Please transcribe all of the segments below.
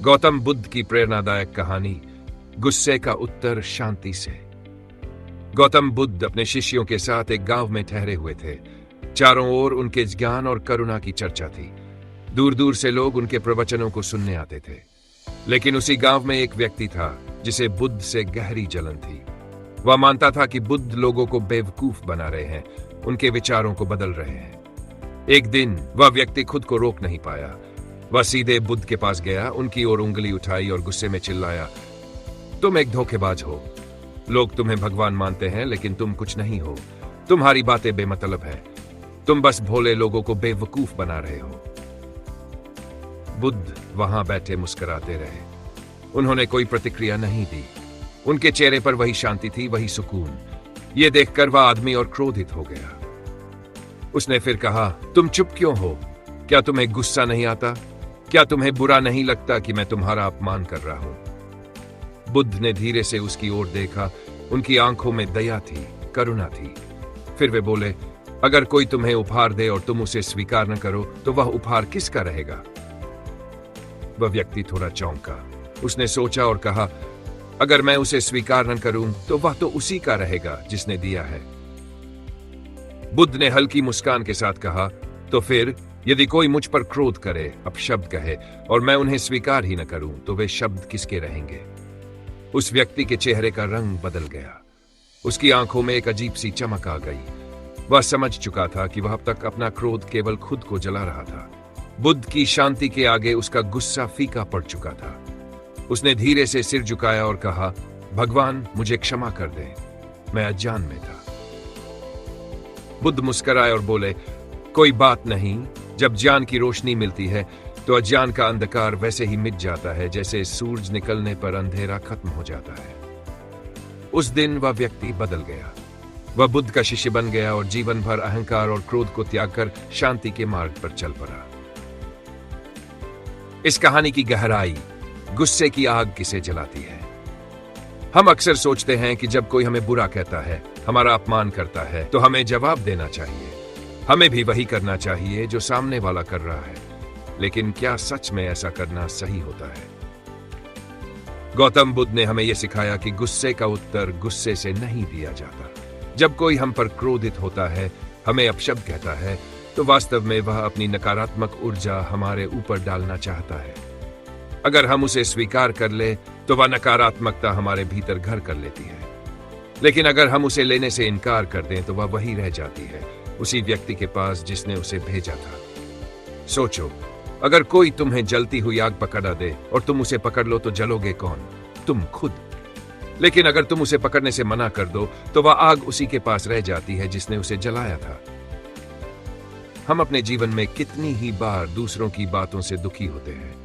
गौतम बुद्ध की प्रेरणादायक कहानी, गुस्से का उत्तर शांति से। गौतम बुद्ध अपने शिष्यों के साथ एक गांव में ठहरे हुए थे। चारों ओर उनके ज्ञान और करुणा की चर्चा थी। दूर दूर से लोग उनके प्रवचनों को सुनने आते थे। लेकिन उसी गांव में एक व्यक्ति था जिसे बुद्ध से गहरी जलन थी। वह मानता था कि बुद्ध लोगों को बेवकूफ बना रहे हैं, उनके विचारों को बदल रहे हैं। एक दिन वह व्यक्ति खुद को रोक नहीं पाया। वह सीधे बुद्ध के पास गया, उनकी ओर उंगली उठाई और गुस्से में चिल्लाया, तुम एक धोखेबाज हो। लोग तुम्हें भगवान मानते हैं, लेकिन तुम कुछ नहीं हो। तुम्हारी बातें बेमतलब है। तुम बस भोले लोगों को बेवकूफ बना रहे हो। बुद्ध वहां बैठे मुस्कुराते रहे। उन्होंने कोई प्रतिक्रिया नहीं दी। उनके चेहरे पर वही शांति थी, वही सुकून। यह देखकर वह आदमी और क्रोधित हो गया। उसने फिर कहा, तुम चुप क्यों हो? क्या तुम्हें गुस्सा नहीं आता? क्या तुम्हें बुरा नहीं लगता कि मैं तुम्हारा अपमान कर रहा हूं? बुद्ध ने धीरे से उसकी ओर देखा। उनकी आंखों में दया थी, करुणा थी। फिर वे बोले, अगर कोई तुम्हें उपहार दे और तुम उसे स्वीकार न करो तो वह उपहार किसका रहेगा? वह व्यक्ति थोड़ा चौंका। उसने सोचा और कहा, अगर मैं उसे स्वीकार न करूं तो वह तो उसी का रहेगा जिसने दिया है। बुद्ध ने हल्की मुस्कान के साथ कहा, तो फिर यदि कोई मुझ पर क्रोध करे, अपशब्द कहे और मैं उन्हें स्वीकार ही न करूं तो वे शब्द किसके रहेंगे? उस व्यक्ति के चेहरे का रंग बदल गया। उसकी आंखों में एक अजीब सी चमक आ गई। वह समझ चुका था कि वह अब तक अपना क्रोध केवल खुद को जला रहा था। बुद्ध की शांति के आगे उसका गुस्सा फीका पड़ चुका था। उसने धीरे से सिर झुकाया और कहा, भगवान मुझे क्षमा कर दे, मैं अज्ञान में था। बुद्ध मुस्कुराए और बोले, कोई बात नहीं। जब ज्ञान की रोशनी मिलती है तो अज्ञान का अंधकार वैसे ही मिट जाता है जैसे सूरज निकलने पर अंधेरा खत्म हो जाता है। उस दिन वह व्यक्ति बदल गया। वह बुद्ध का शिष्य बन गया और जीवन भर अहंकार और क्रोध को त्याग कर शांति के मार्ग पर चल पड़ा। इस कहानी की गहराई, गुस्से की आग किसे जलाती है? हम अक्सर सोचते हैं कि जब कोई हमें बुरा कहता है, हमारा अपमान करता है, तो हमें जवाब देना चाहिए। हमें भी वही करना चाहिए जो सामने वाला कर रहा है। लेकिन क्या सच में ऐसा करना सही होता है? गौतम बुद्ध ने हमें यह सिखाया कि गुस्से का उत्तर गुस्से से नहीं दिया जाता। जब कोई हम पर क्रोधित होता है, हमें अपशब्द कहता है, तो वास्तव में वह अपनी नकारात्मक ऊर्जा हमारे ऊपर डालना चाहता है। अगर हम उसे स्वीकार कर ले तो वह नकारात्मकता हमारे भीतर घर कर लेती है। लेकिन अगर हम उसे लेने से इनकार कर दें तो वह वही रह जाती है, उसी व्यक्ति के पास जिसने उसे भेजा था। सोचो, अगर कोई तुम्हें जलती हुई आग पकड़ा दे और तुम उसे पकड़ लो तो जलोगे कौन? तुम खुद। लेकिन अगर तुम उसे पकड़ने से मना कर दो तो वह आग उसी के पास रह जाती है जिसने उसे जलाया था। हम अपने जीवन में कितनी ही बार दूसरों की बातों से दुखी होते हैं।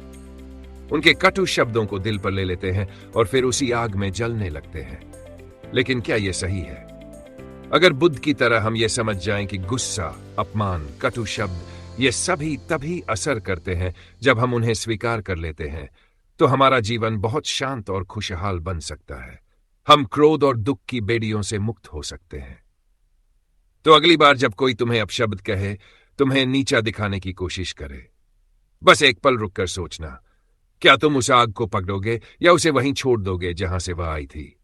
उनके कटु शब्दों को दिल पर ले लेते हैं और फिर उसी आग में जलने लगते हैं। लेकिन क्या यह सही है? अगर बुद्ध की तरह हम ये समझ जाएं कि गुस्सा, अपमान, कटु शब्द ये सभी तभी असर करते हैं जब हम उन्हें स्वीकार कर लेते हैं, तो हमारा जीवन बहुत शांत और खुशहाल बन सकता है। हम क्रोध और दुख की बेड़ियों से मुक्त हो सकते हैं। तो अगली बार जब कोई तुम्हें अपशब्द कहे, तुम्हें नीचा दिखाने की कोशिश करे, बस एक पल रुककर सोचना, क्या तुम उस आग को पकड़ोगे या उसे वहीं छोड़ दोगे जहां से वह आई थी?